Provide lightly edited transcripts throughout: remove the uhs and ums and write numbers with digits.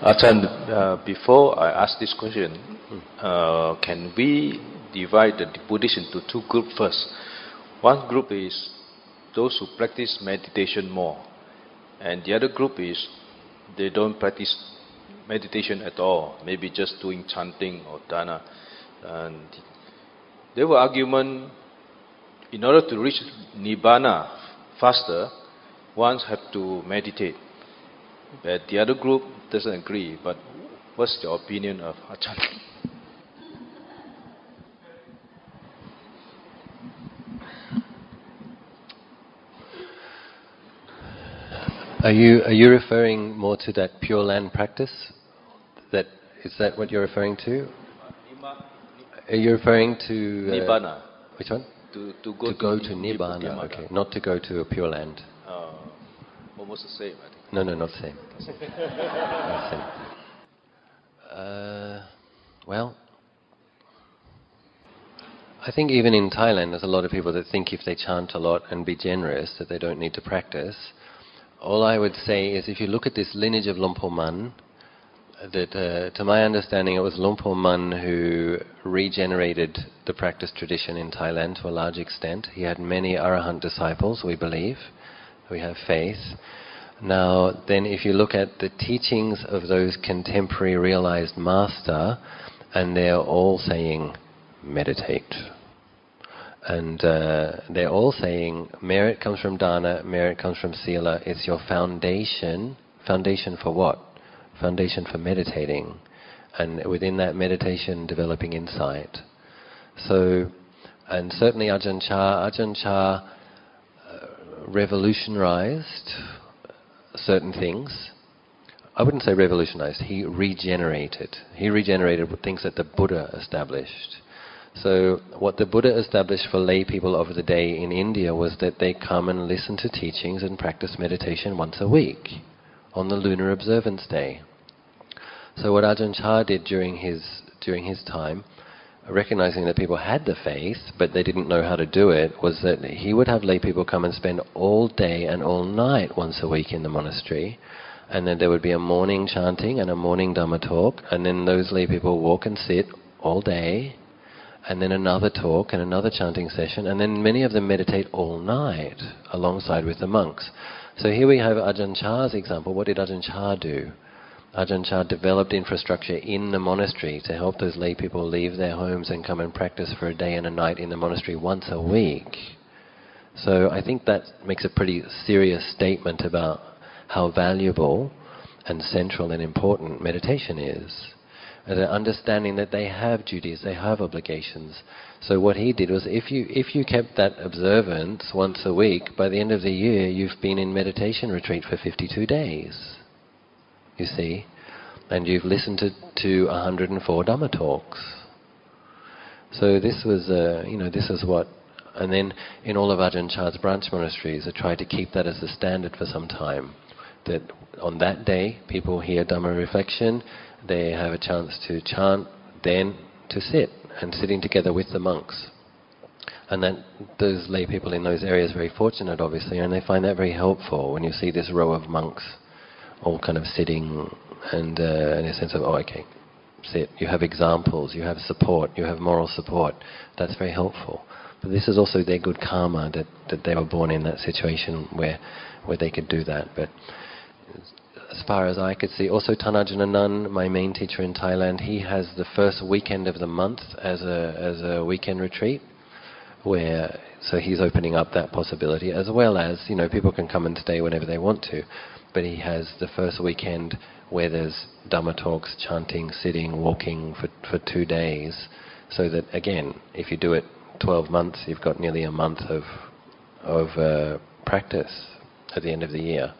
Ajahn, before I ask this question, can we divide the Buddhists into two groups first? One group is those who practice meditation more, and the other group is they don't practice meditation at all, maybe just doing chanting or dana. And there were arguments, in order to reach nibbana faster, one have to meditate. But the other group doesn't agree. But what's your opinion of Ajahn? Are you referring more to that Pure Land practice? Is that what you're referring to? Are you referring to Nibbana. Which one? To go to Nibbana. Okay, not to go to a Pure Land. Almost the same, I think. No, not the same. Not the same. Well, I think even in Thailand, there's a lot of people that think if they chant a lot and be generous, that they don't need to practice. All I would say is, if you look at this lineage of Luang Por Man, that to my understanding, it was Luang Por Man who regenerated the practice tradition in Thailand to a large extent. He had many Arahant disciples, we believe. We have faith. Now, then if you look at the teachings of those contemporary realized master, and they're all saying, meditate. And they're all saying, merit comes from dana, merit comes from sila. It's your foundation. Foundation for what? Foundation for meditating. And within that meditation, developing insight. So, and certainly Ajahn Chah revolutionized certain things. I wouldn't say revolutionized, he regenerated. He regenerated things that the Buddha established. So what the Buddha established for lay people of the day in India was that they come and listen to teachings and practice meditation once a week on the lunar observance day. So what Ajahn Chah did during his time, recognizing that people had the faith but they didn't know how to do it, was that he would have lay people come and spend all day and all night once a week in the monastery, and then there would be a morning chanting and a morning Dhamma talk, and then those lay people walk and sit all day, and then another talk and another chanting session, and then many of them meditate all night alongside with the monks. So here we have Ajahn Chah's example. What did Ajahn Chah do? Ajahn Chah developed infrastructure in the monastery to help those lay people leave their homes and come and practice for a day and a night in the monastery once a week. So I think that makes a pretty serious statement about how valuable and central and important meditation is. And understanding that they have duties, they have obligations. So what he did was, if you kept that observance once a week, by the end of the year you've been in meditation retreat for 52 days. You see? And you've listened to 104 Dhamma talks. So this was, this is what... And then in all of Ajahn Chah's branch monasteries, I tried to keep that as the standard for some time. That on that day, people hear Dhamma reflection, they have a chance to chant, then to sit, and sitting together with the monks. And then those lay people in those areas are very fortunate, obviously, and they find that very helpful when you see this row of monks all kind of sitting and in a sense of, oh, okay, sit. You have examples, you have support, you have moral support. That's very helpful. But this is also their good karma that they were born in that situation where they could do that. But as far as I could see, also Thanajan Nun, my main teacher in Thailand, he has the first weekend of the month as a weekend retreat, so he's opening up that possibility, as well as, people can come and stay whenever they want to. But he has the first weekend where there's Dhamma talks, chanting, sitting, walking for 2 days, so that, again, if you do it 12 months, you've got nearly a month of practice at the end of the year.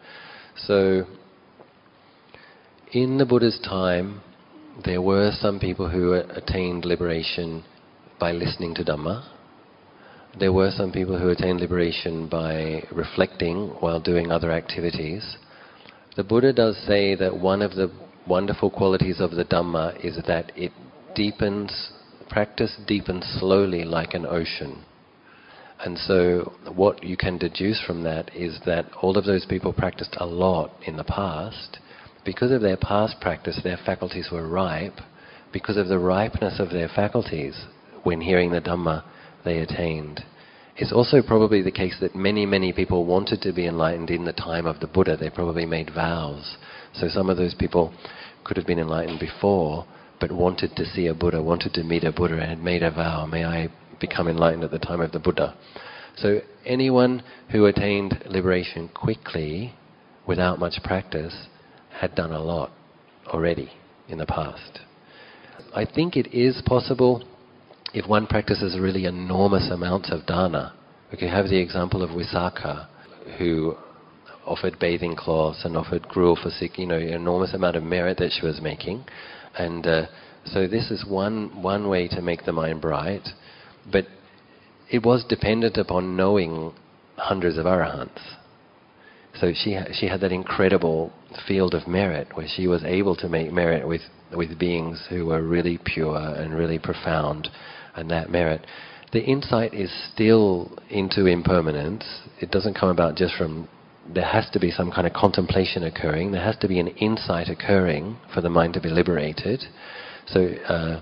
So in the Buddha's time, there were some people who attained liberation by listening to Dhamma. There were some people who attained liberation by reflecting while doing other activities. The Buddha does say that one of the wonderful qualities of the Dhamma is that it deepens, practice deepens slowly like an ocean. And so what you can deduce from that is that all of those people practiced a lot in the past. Because of their past practice, their faculties were ripe. Because of the ripeness of their faculties, when hearing the Dhamma, they attained. It's also probably the case that many, many people wanted to be enlightened in the time of the Buddha. They probably made vows. So some of those people could have been enlightened before, but wanted to see a Buddha, wanted to meet a Buddha, and had made a vow, may I become enlightened at the time of the Buddha. So anyone who attained liberation quickly, without much practice, had done a lot already in the past. I think it is possible if one practices really enormous amounts of dana. We could have the example of Visakha, who offered bathing cloths and offered gruel for sick, an enormous amount of merit that she was making. And so this is one way to make the mind bright. But it was dependent upon knowing hundreds of arahants. So she had that incredible field of merit where she was able to make merit with beings who were really pure and really profound, and that merit. The insight is still into impermanence. It doesn't come about just from... There has to be some kind of contemplation occurring. There has to be an insight occurring for the mind to be liberated. So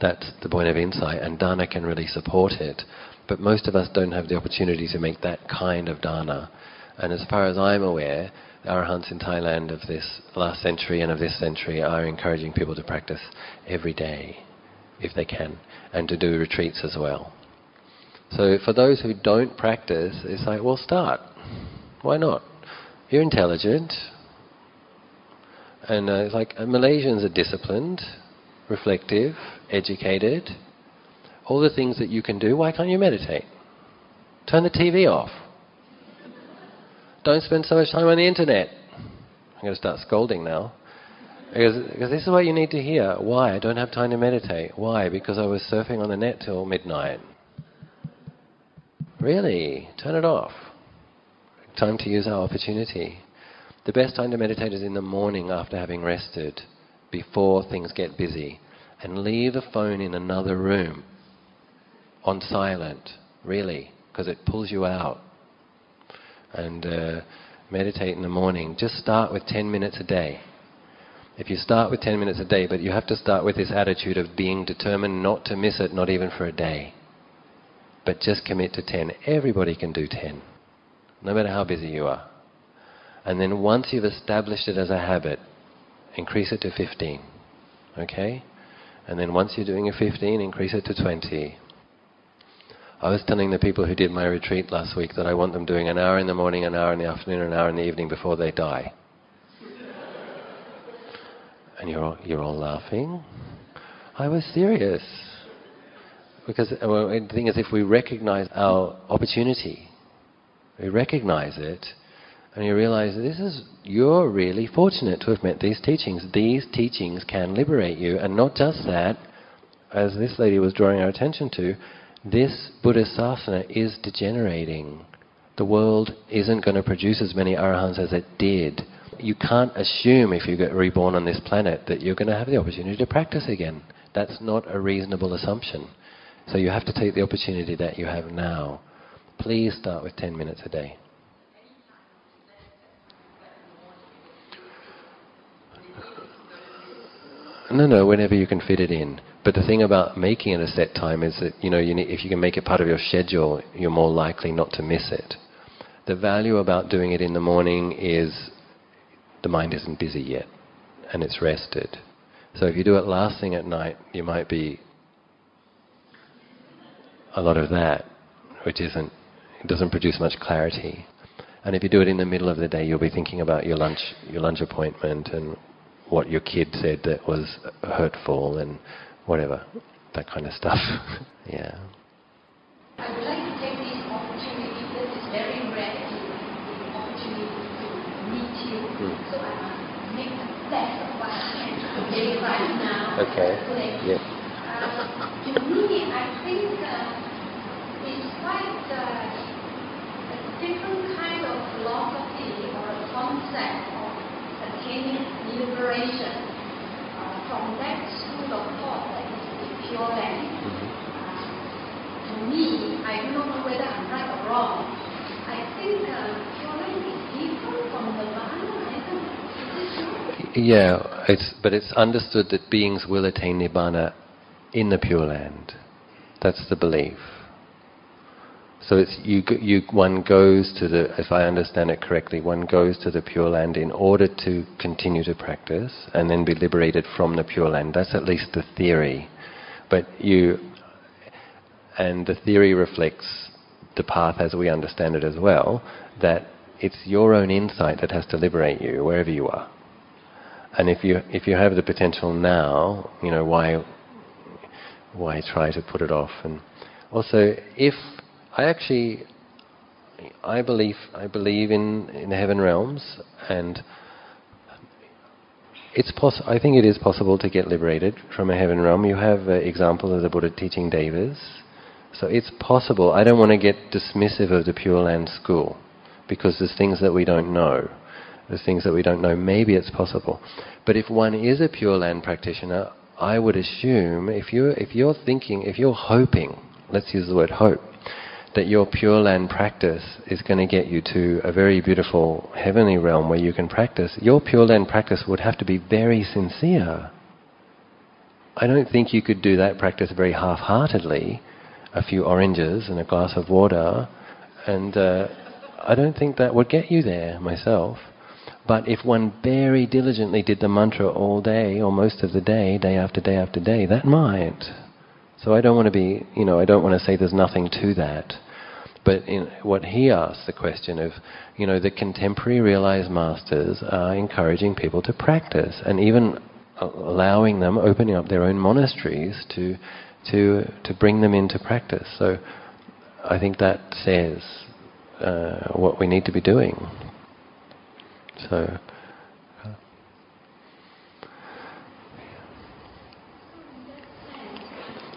that's the point of insight, and dana can really support it. But most of us don't have the opportunity to make that kind of dana. And as far as I'm aware, the arahants in Thailand of this last century and of this century are encouraging people to practice every day, if they can, and to do retreats as well. So for those who don't practice, it's like, well, start. Why not? You're intelligent. And it's like, Malaysians are disciplined, reflective, educated. All the things that you can do, why can't you meditate? Turn the TV off. Don't spend so much time on the internet. I'm going to start scolding now. Because this is what you need to hear. Why? I don't have time to meditate. Why? Because I was surfing on the net till midnight. Really? Turn it off. Time to use our opportunity. The best time to meditate is in the morning after having rested, before things get busy. And leave the phone in another room, on silent, really, because it pulls you out. And meditate in the morning. Just start with 10 minutes a day. If you start with 10 minutes a day, but you have to start with this attitude of being determined not to miss it, not even for a day. But just commit to 10. Everybody can do 10, no matter how busy you are. And then once you've established it as a habit, increase it to 15. Okay? And then once you're doing a 15, increase it to 20. I was telling the people who did my retreat last week that I want them doing an hour in the morning, an hour in the afternoon, an hour in the evening before they die. And you're all laughing. I was serious. Because the thing is, if we recognize our opportunity, we recognize it, and you realize you're really fortunate to have met these teachings. These teachings can liberate you, and not just that, as this lady was drawing our attention to, this Buddhist sasana is degenerating. The world isn't going to produce as many arahants as it did. You can't assume if you get reborn on this planet that you're going to have the opportunity to practice again. That's not a reasonable assumption. So you have to take the opportunity that you have now. Please start with 10 minutes a day. No, whenever you can fit it in. But the thing about making it a set time is that, if you can make it part of your schedule, you're more likely not to miss it. The value about doing it in the morning is the mind isn't busy yet, and it's rested. So if you do it last thing at night, you might be a lot of that, it doesn't produce much clarity. And if you do it in the middle of the day, you'll be thinking about your lunch appointment and what your kid said that was hurtful and whatever, that kind of stuff. Yeah. I would like to take this opportunity, this is very rare, the opportunity to meet you. So I must make the best of what I can today right now. Okay. Yeah. To me, I think it's quite a different kind of philosophy or a concept of attaining liberation from that school of thought that is the Pure Land. To me, I do not know whether I'm wrong. I think Pure Land is different from Nirvana, isn't it? Is it true? Yeah, but it's understood that beings will attain Nibbana in the Pure Land. That's the belief. So it's one goes to the, if I understand it correctly, one goes to the Pure Land in order to continue to practice and then be liberated from the Pure Land. That's at least the theory. But and the theory reflects the path as we understand it as well, that it's your own insight that has to liberate you wherever you are. And if you have the potential now, why try to put it off? And also, I believe in the heaven realms, and I think it is possible to get liberated from a heaven realm. You have examples of the Buddha teaching devas, so it's possible. I don't want to get dismissive of the Pure Land school, because there's things that we don't know. Maybe it's possible. But if one is a Pure Land practitioner, I would assume if you're hoping, let's use the word hope, that your Pure Land practice is going to get you to a very beautiful heavenly realm where you can practice, your Pure Land practice would have to be very sincere. I don't think you could do that practice very half-heartedly, a few oranges and a glass of water, and I don't think that would get you there myself. But if one very diligently did the mantra all day, or most of the day, day after day after day, that might. So I don't want to be, I don't want to say there's nothing to that. But what he asks the question of, the contemporary realized masters are encouraging people to practice, and even allowing them, opening up their own monasteries to bring them into practice. So I think that says what we need to be doing. So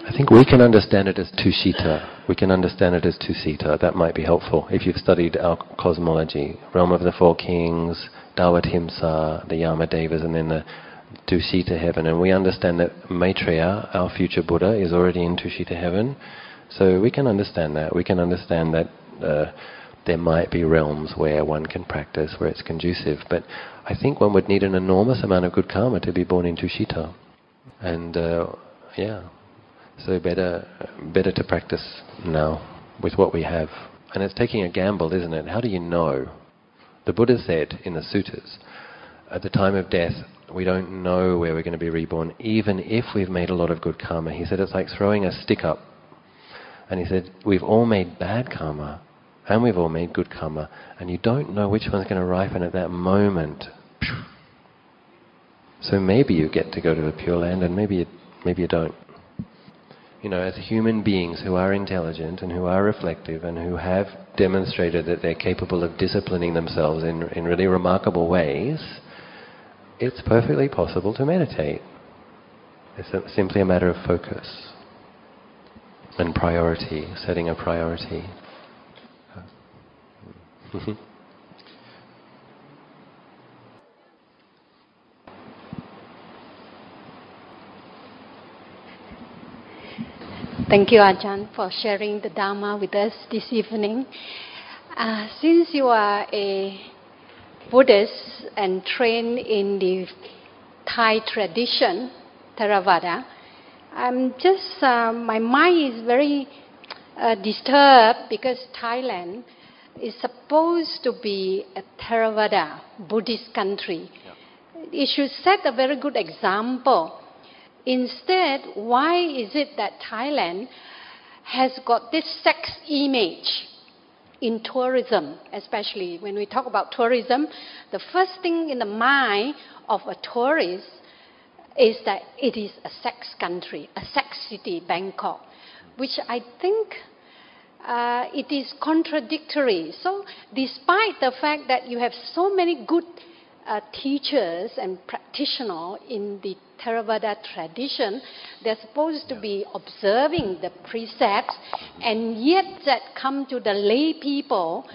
I think we can understand it as Tushita. We can understand it as Tusita. That might be helpful if you've studied our cosmology. Realm of the Four Kings, Dawatimsa, the Yamadevas, and then the Tushita heaven. And we understand that Maitreya, our future Buddha, is already in Tushita heaven. So we can understand that. We can understand that there might be realms where one can practice, where it's conducive. But I think one would need an enormous amount of good karma to be born in Tushita. And so better to practice now with what we have. And it's taking a gamble, isn't it? How do you know? The Buddha said in the suttas, at the time of death, we don't know where we're going to be reborn, even if we've made a lot of good karma. He said it's like throwing a stick up. And he said, we've all made bad karma, and we've all made good karma, and you don't know which one's going to ripen at that moment. So maybe you get to go to the Pure Land, and maybe you don't. As human beings who are intelligent and who are reflective and who have demonstrated that they're capable of disciplining themselves in really remarkable ways, it's perfectly possible to meditate. It's simply a matter of focus and priority, setting a priority. Thank you, Ajahn, for sharing the Dharma with us this evening. Since you are a Buddhist and trained in the Thai tradition, Theravada, my mind is very disturbed because Thailand is supposed to be a Theravada Buddhist country. Yeah. It should set a very good example. Instead, why is it that Thailand has got this sex image in tourism, especially when we talk about tourism? The first thing in the mind of a tourist is that it is a sex country, a sex city, Bangkok, which I think it is contradictory. So despite the fact that you have so many good teachers and practitioners in the Theravada tradition, they're supposed to be observing the precepts, and yet that come to the lay people,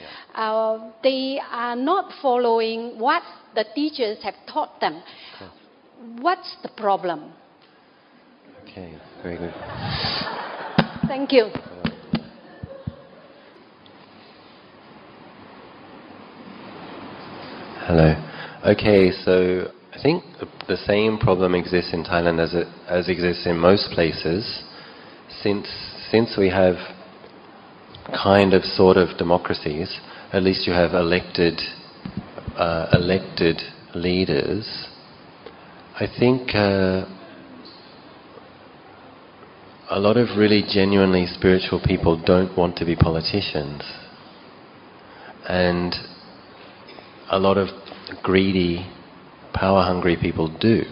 they are not following what the teachers have taught them. What's the problem? Okay, very good. Thank you. Hello. Okay, so I think the same problem exists in Thailand as exists in most places. Since we have kind of sort of democracies, at least you have elected leaders. I think a lot of really genuinely spiritual people don't want to be politicians, and a lot of greedy, power-hungry people do.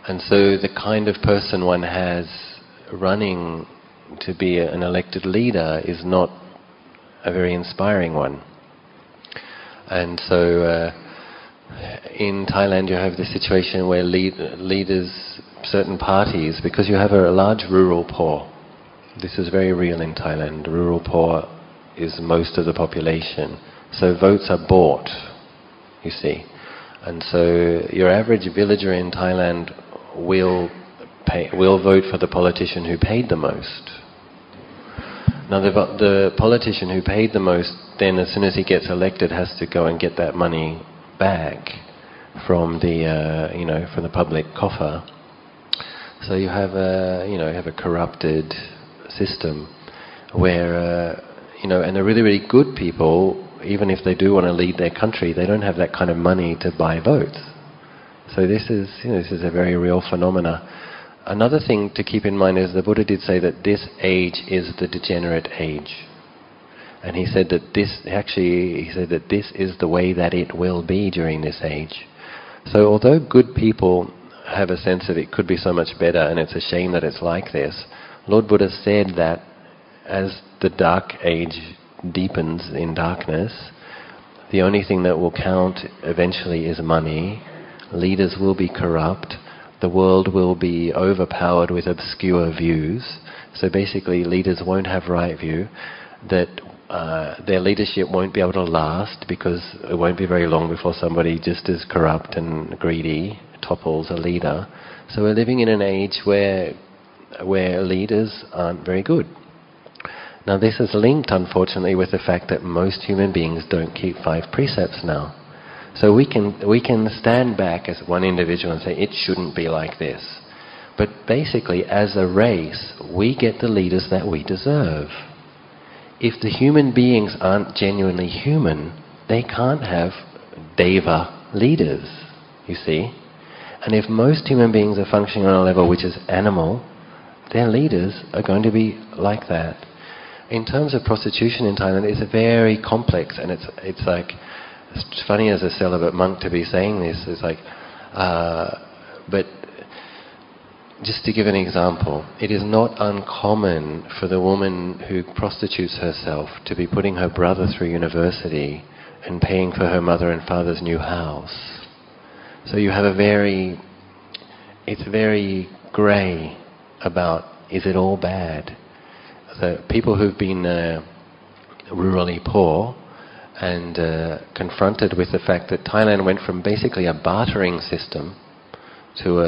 And so the kind of person one has running to be an elected leader is not a very inspiring one. And so in Thailand you have this situation where leaders, certain parties, because you have a large rural poor. This is very real in Thailand. Rural poor is most of the population. So votes are bought, you see. And so your average villager in Thailand will vote for the politician who paid the most. Now the politician who paid the most, then as soon as he gets elected, has to go and get that money back from the from the public coffer. So you have a corrupted system where and the really, really good people, even if they do want to lead their country, they don't have that kind of money to buy votes. So this is a very real phenomena. Another thing to keep in mind is the Buddha did say that this age is the degenerate age. And he said that this is the way that it will be during this age. So although good people have a sense of it could be so much better and it's a shame that it's like this, Lord Buddha said that as the dark age deepens in darkness, the only thing that will count eventually is money. Leaders will be corrupt. The world will be overpowered with obscure views. So basically leaders won't have right view, that their leadership won't be able to last because it won't be very long before somebody just as corrupt and greedy topples a leader. So we're living in an age where leaders aren't very good. Now this is linked, unfortunately, with the fact that most human beings don't keep 5 precepts now. So we can stand back as one individual and say, it shouldn't be like this. But basically, as a race, we get the leaders that we deserve. If the human beings aren't genuinely human, they can't have deva leaders, you see. And if most human beings are functioning on a level which is animal, their leaders are going to be like that. In terms of prostitution in Thailand, it's very complex, and it's like, it's funny as a celibate monk to be saying this. It's like, but just to give an example, it is not uncommon for the woman who prostitutes herself to be putting her brother through university and paying for her mother and father's new house. So you have it's very grey about, is it all bad? So people who've been rurally poor and confronted with the fact that Thailand went from basically a bartering system to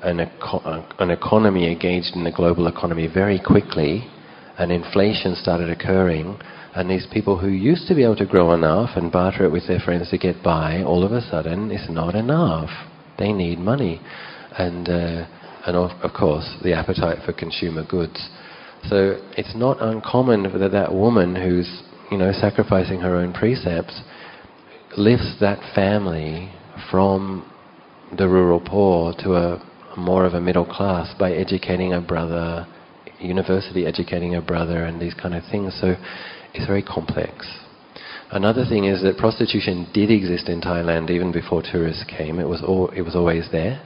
an economy engaged in the global economy very quickly, and inflation started occurring, and these people who used to be able to grow enough and barter it with their friends to get by, all of a sudden it's not enough. They need money, and of course the appetite for consumer goods. So it's not uncommon that woman who's sacrificing her own precepts lifts that family from the rural poor to a more of a middle class by educating a brother, university educating a brother, and these kind of things. So it's very complex. Another thing is that prostitution did exist in Thailand even before tourists came. It was always there.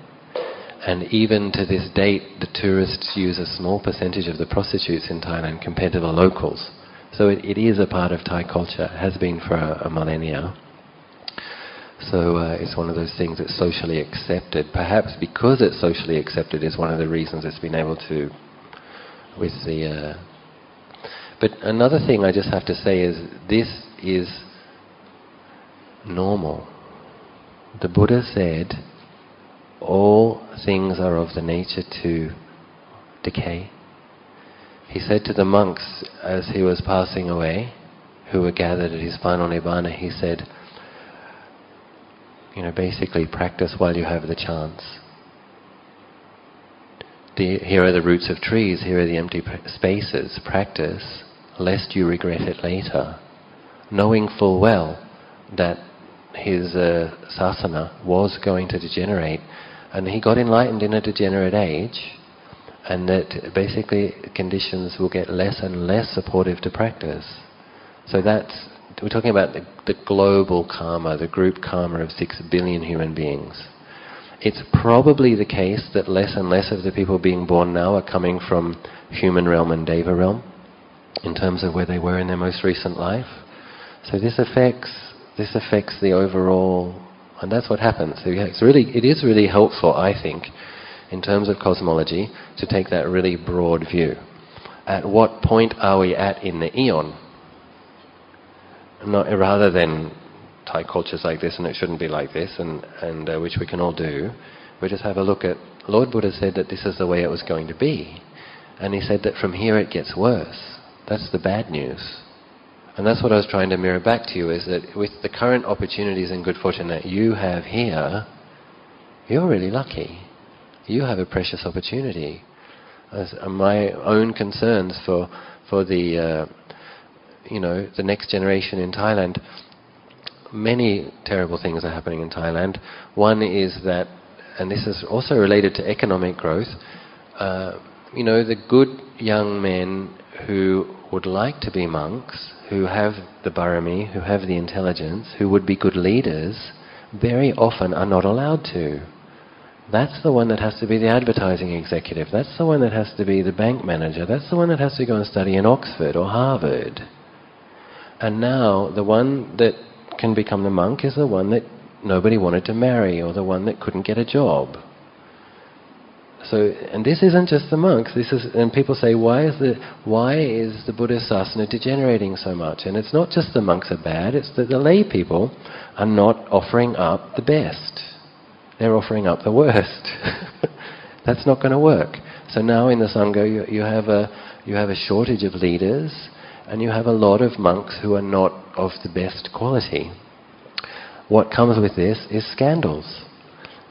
And even to this date, the tourists use a small percentage of the prostitutes in Thailand compared to the locals. So it is a part of Thai culture, has been for a millennia. So it's one of those things that's socially accepted. Perhaps because it's socially accepted is one of the reasons it's been able to, with the... But another thing I just have to say is, this is normal. The Buddha said, all things are of the nature to decay. He said to the monks as he was passing away, who were gathered at his final nibbana, he said, basically practice while you have the chance. Here are the roots of trees, here are the empty spaces. Practice, lest you regret it later. Knowing full well that his sasana was going to degenerate, and he got enlightened in a degenerate age, and that basically conditions will get less and less supportive to practice. So we're talking about the global karma, the group karma of 6 billion human beings. It's probably the case that less and less of the people being born now are coming from human realm and deva realm, in terms of where they were in their most recent life. So this affects the overall, and that's what happens. So it is really helpful, I think, in terms of cosmology, to take that really broad view. At what point are we at in the eon? Rather than Thai cultures like this, and it shouldn't be like this, and which we can all do, we just have a look at, Lord Buddha said that this is the way it was going to be. And he said that from here it gets worse. That's the bad news. And that's what I was trying to mirror back to you, is that with the current opportunities and good fortune that you have here, you're really lucky. You have a precious opportunity. My own concerns for the the next generation in Thailand, many terrible things are happening in Thailand. One is that, and this is also related to economic growth, the good young men who would like to be monks, who have the barami, who have the intelligence, who would be good leaders, very often are not allowed to. That's the one that has to be the advertising executive. That's the one that has to be the bank manager. That's the one that has to go and study in Oxford or Harvard. And now the one that can become the monk is the one that nobody wanted to marry, or the one that couldn't get a job. So, and this isn't just the monks. And people say, why is the Buddhist sasana degenerating so much? And it's not just the monks are bad. It's that the lay people are not offering up the best. They're offering up the worst. That's not going to work. So now in the Sangha you have a shortage of leaders, and you have a lot of monks who are not of the best quality. What comes with this is scandals.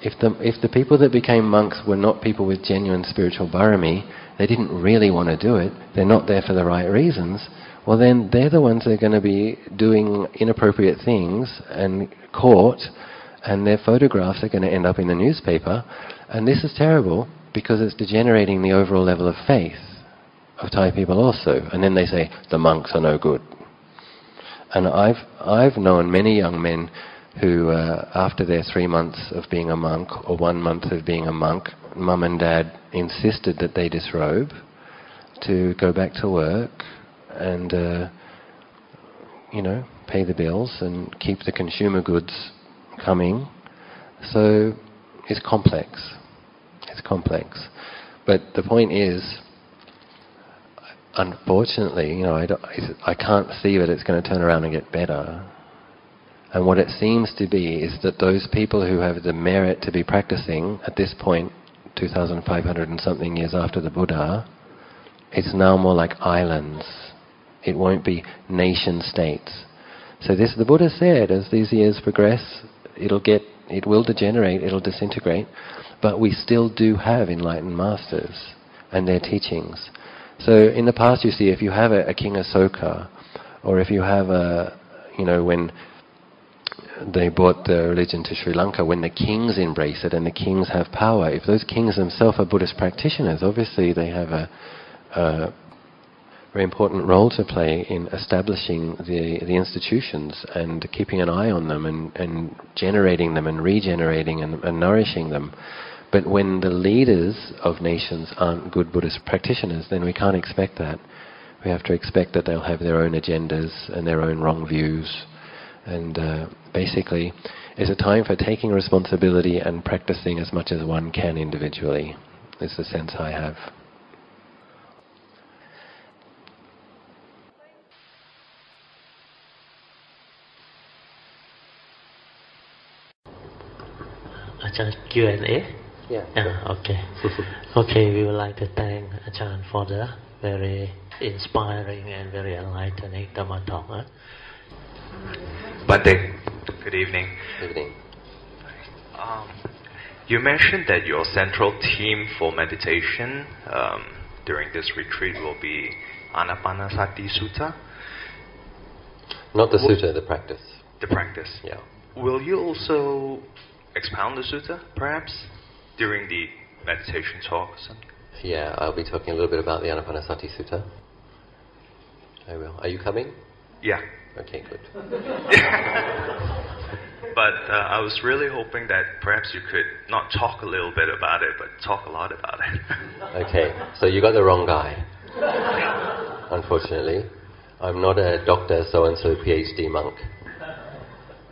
If the people that became monks were not people with genuine spiritual barami, they didn't really want to do it, they're not there for the right reasons, well then they're the ones that are going to be doing inappropriate things and caught, and their photographs are going to end up in the newspaper. And this is terrible, because it's degenerating the overall level of faith of Thai people also. And then they say, the monks are no good. And I've known many young men who, after their 3 months of being a monk, or 1 month of being a monk, mum and dad insisted that they disrobe to go back to work and, pay the bills and keep the consumer goods coming. So it's complex. It's complex. But the point is, unfortunately, I can't see that it's going to turn around and get better. And what it seems to be is that those people who have the merit to be practicing at this point, 2,500 and something years after the Buddha, it's now more like islands. It won't be nation states. So the Buddha said, as these years progress, it will degenerate, it'll disintegrate, but we still do have enlightened masters and their teachings. So in the past, you see, if you have a King Asoka, or if you have when they brought the religion to Sri Lanka, when the kings embrace it and the kings have power, if those kings themselves are Buddhist practitioners, obviously they have a very important role to play in establishing the institutions and keeping an eye on them and generating them and regenerating and nourishing them. But when the leaders of nations aren't good Buddhist practitioners, then we can't expect that. We have to expect that they'll have their own agendas and their own wrong views. And basically, it's a time for taking responsibility and practicing as much as one can individually, is the sense I have. Ajahn, Q&A? Yeah. Okay. Okay, we would like to thank Ajahn for the very inspiring and very enlightening Dhamma talk. Bante, good evening. Good evening. You mentioned that your central theme for meditation during this retreat will be Anapanasati Sutta. Not the sutta, the practice. The practice. Yeah. Will you also expound the sutta, perhaps, during the meditation talk or something? Yeah, I'll be talking a little bit about the Anapanasati Sutta. I will. Are you coming? Yeah. Okay, good. But I was really hoping that perhaps you could not talk a little bit about it, but talk a lot about it. Okay, so you got the wrong guy. Unfortunately. I'm not a doctor so-and-so PhD monk.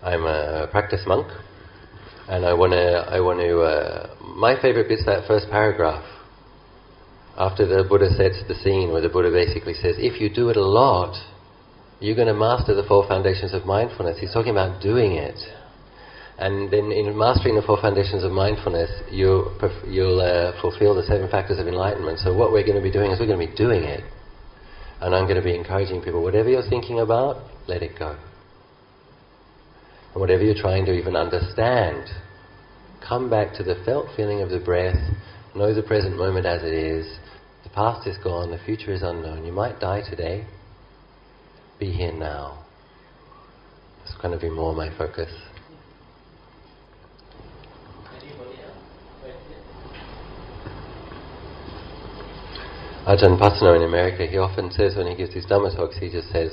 I'm a practice monk. And I want to my favorite bit's that first paragraph. After the Buddha sets the scene, where the Buddha basically says, if you do it a lot, you're going to master the 4 foundations of mindfulness. He's talking about doing it. And then in mastering the 4 foundations of mindfulness, you'll fulfill the 7 factors of enlightenment. So what we're going to be doing is we're going to be doing it. And I'm going to be encouraging people, whatever you're thinking about, let it go. And whatever you're trying to even understand, come back to the felt feeling of the breath, know the present moment as it is. The past is gone, the future is unknown. You might die today. Be here now. It's going to be more my focus. Ajahn Achalo in America, he often says when he gives his Dhamma talks, he just says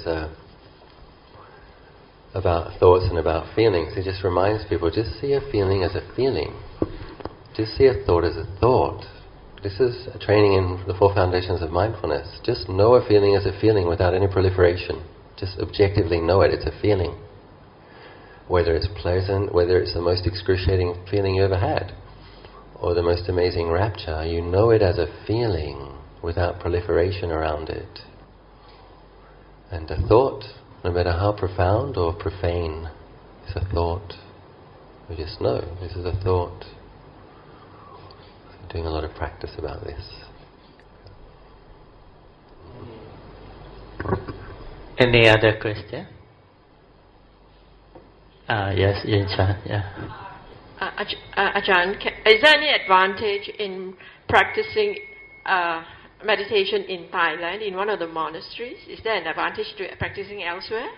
about thoughts and about feelings. He just reminds people, just see a feeling as a feeling. Just see a thought as a thought. This is a training in the 4 foundations of mindfulness. Just know a feeling as a feeling without any proliferation. Just objectively know it, it's a feeling. Whether it's pleasant, whether it's the most excruciating feeling you ever had, or the most amazing rapture, you know it as a feeling without proliferation around it. And a thought, no matter how profound or profane, is a thought. We just know this is a thought. I'm doing a lot of practice about this. Any other question? Yes, Yinchan, yeah. Ajahn, is there any advantage in practicing meditation in Thailand, in one of the monasteries? Is there an advantage to practicing elsewhere?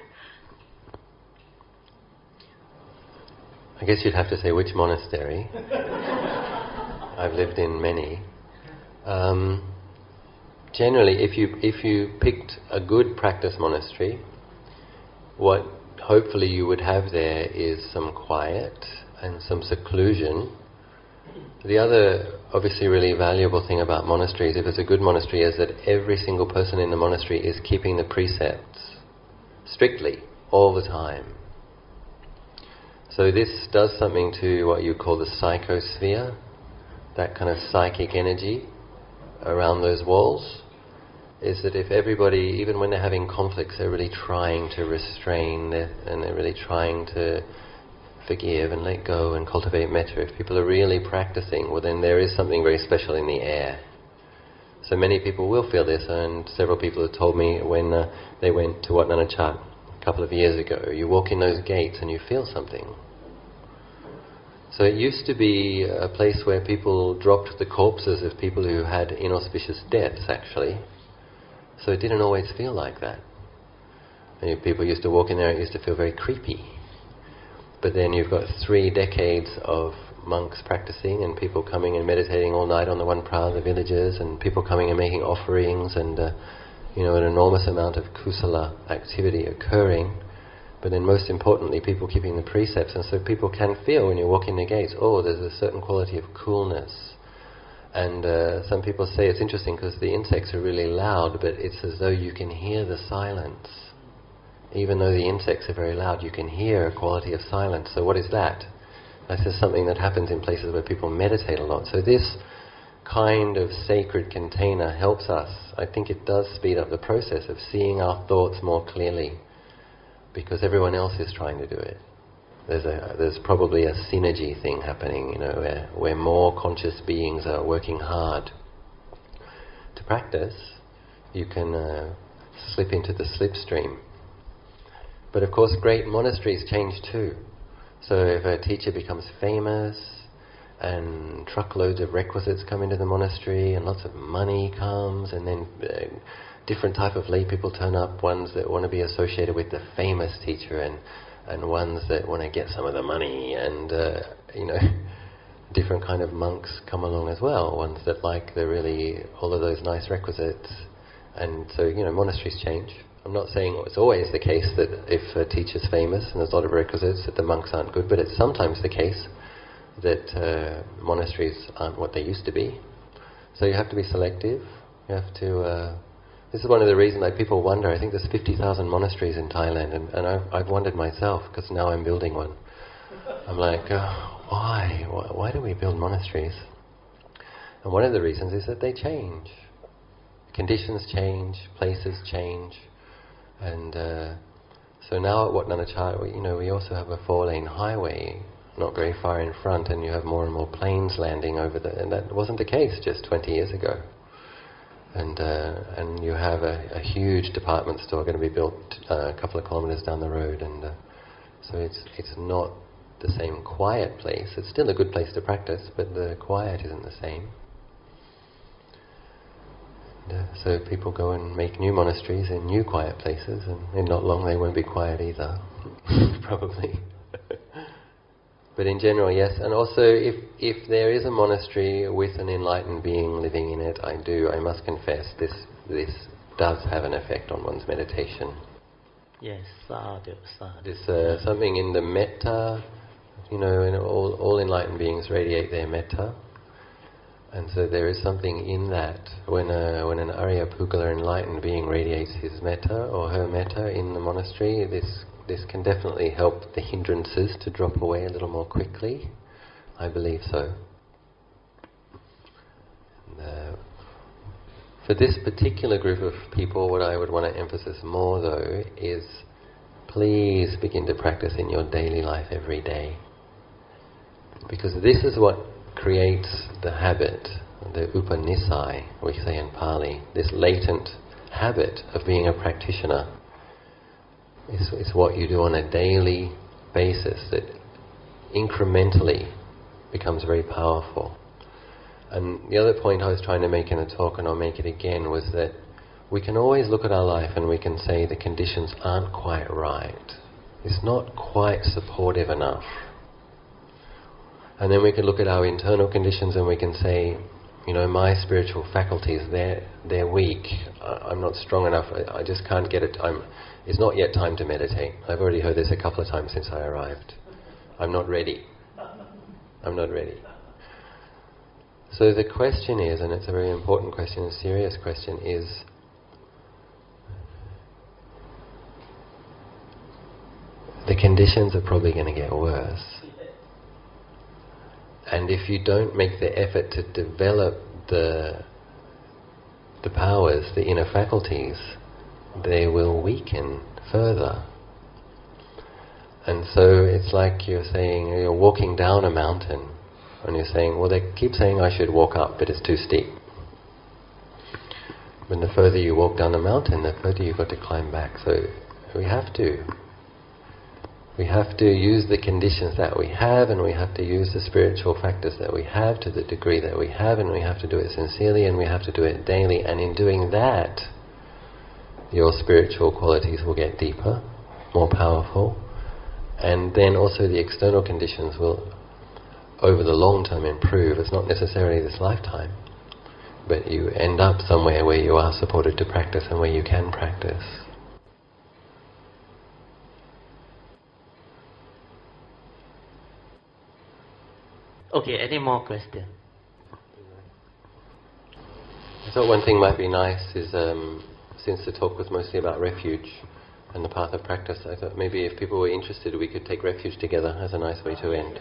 I guess you'd have to say which monastery. I've lived in many. Generally, if you picked a good practice monastery, what hopefully you would have there is some quiet and some seclusion. The other obviously really valuable thing about monasteries, if it's a good monastery, is that every single person in the monastery is keeping the precepts strictly all the time. So this does something to what you call the psychosphere, that kind of psychic energy around those walls, is that if everybody, even when they're having conflicts, they're really trying to restrain and they're really trying to forgive and let go and cultivate metta. If people are really practicing, well then there is something very special in the air. So many people will feel this, and several people have told me when they went to Wat Nanachat a couple of years ago, you walk in those gates and you feel something. So it used to be a place where people dropped the corpses of people who had inauspicious deaths, actually. So it didn't always feel like that. And people used to walk in there, it used to feel very creepy. But then you've got 3 decades of monks practicing and people coming and meditating all night on the one prow of the villages, and people coming and making offerings, and an enormous amount of kusala activity occurring. But then most importantly, people keeping the precepts. And so people can feel when you walk in the gates, oh, there's a certain quality of coolness. And some people say it's interesting because the insects are really loud, but it's as though you can hear the silence. Even though the insects are very loud, you can hear a quality of silence. So what is that? This is something that happens in places where people meditate a lot. So this kind of sacred container helps us. I think it does speed up the process of seeing our thoughts more clearly, because everyone else is trying to do it. There's probably a synergy thing happening, where more conscious beings are working hard. To practice, you can slip into the slipstream. But of course, great monasteries change too. So if a teacher becomes famous and truckloads of requisites come into the monastery and lots of money comes, and then different type of lay people turn up, ones that want to be associated with the famous teacher and ones that want to get some of the money, and different kind of monks come along as well, ones that like all of those nice requisites. And so, monasteries change. I'm not saying it's always the case that if a teacher's famous and there's a lot of requisites that the monks aren't good, but it's sometimes the case that monasteries aren't what they used to be. So you have to be selective. You have to... this is one of the reasons that people wonder. I think there's 50,000 monasteries in Thailand, and I've wondered myself, because now I'm building one. I'm like, why? Why do we build monasteries? And one of the reasons is that they change. Conditions change, places change. And so now at Wat Nana Achalo, we also have a 4-lane highway not very far in front, and you have more and more planes landing over and that wasn't the case just 20 years ago. And you have a huge department store going to be built a couple of kilometers down the road, and so it's not the same quiet place. It's still a good place to practice, but the quiet isn't the same. So people go and make new monasteries in new quiet places, and in not long they won't be quiet either, probably. But in general, yes. And also, if there is a monastery with an enlightened being living in it, I must confess, this does have an effect on one's meditation. Yes, sadhu. There's something in the metta, and all enlightened beings radiate their metta. And so there is something in that when an Arya Pugala enlightened being radiates his metta or her metta in the monastery, this can definitely help the hindrances to drop away a little more quickly. I believe so. For this particular group of people, what I would want to emphasize more though is please begin to practice in your daily life every day. Because this is what creates the habit, the upanisai, we say in Pali, this latent habit of being a practitioner. It's what you do on a daily basis that incrementally becomes very powerful. And the other point I was trying to make in a talk, and I'll make it again, was that we can always look at our life and we can say the conditions aren't quite right. It's not quite supportive enough. And then we can look at our internal conditions and we can say, my spiritual faculties, they're weak. I'm not strong enough. I just can't get it. It's not yet time to meditate. I've already heard this a couple of times since I arrived. I'm not ready. I'm not ready. So the question is, and it's a very important question, a serious question, is the conditions are probably going to get worse. And if you don't make the effort to develop the powers, the inner faculties, they will weaken further. And so it's like you're saying, you're walking down a mountain, and you're saying, well, they keep saying I should walk up, but it's too steep. When the further you walk down the mountain, the further you've got to climb back. So we have to use the conditions that we have, and we have to use the spiritual factors that we have to the degree that we have, and we have to do it sincerely, and we have to do it daily. And in doing that, your spiritual qualities will get deeper, more powerful, and then also the external conditions will, over the long term, improve. It's not necessarily this lifetime, but you end up somewhere where you are supported to practice and where you can practice. Okay, any more questions? I thought one thing might be nice is, since the talk was mostly about refuge and the path of practice, I thought maybe if people were interested we could take refuge together as a nice way to end.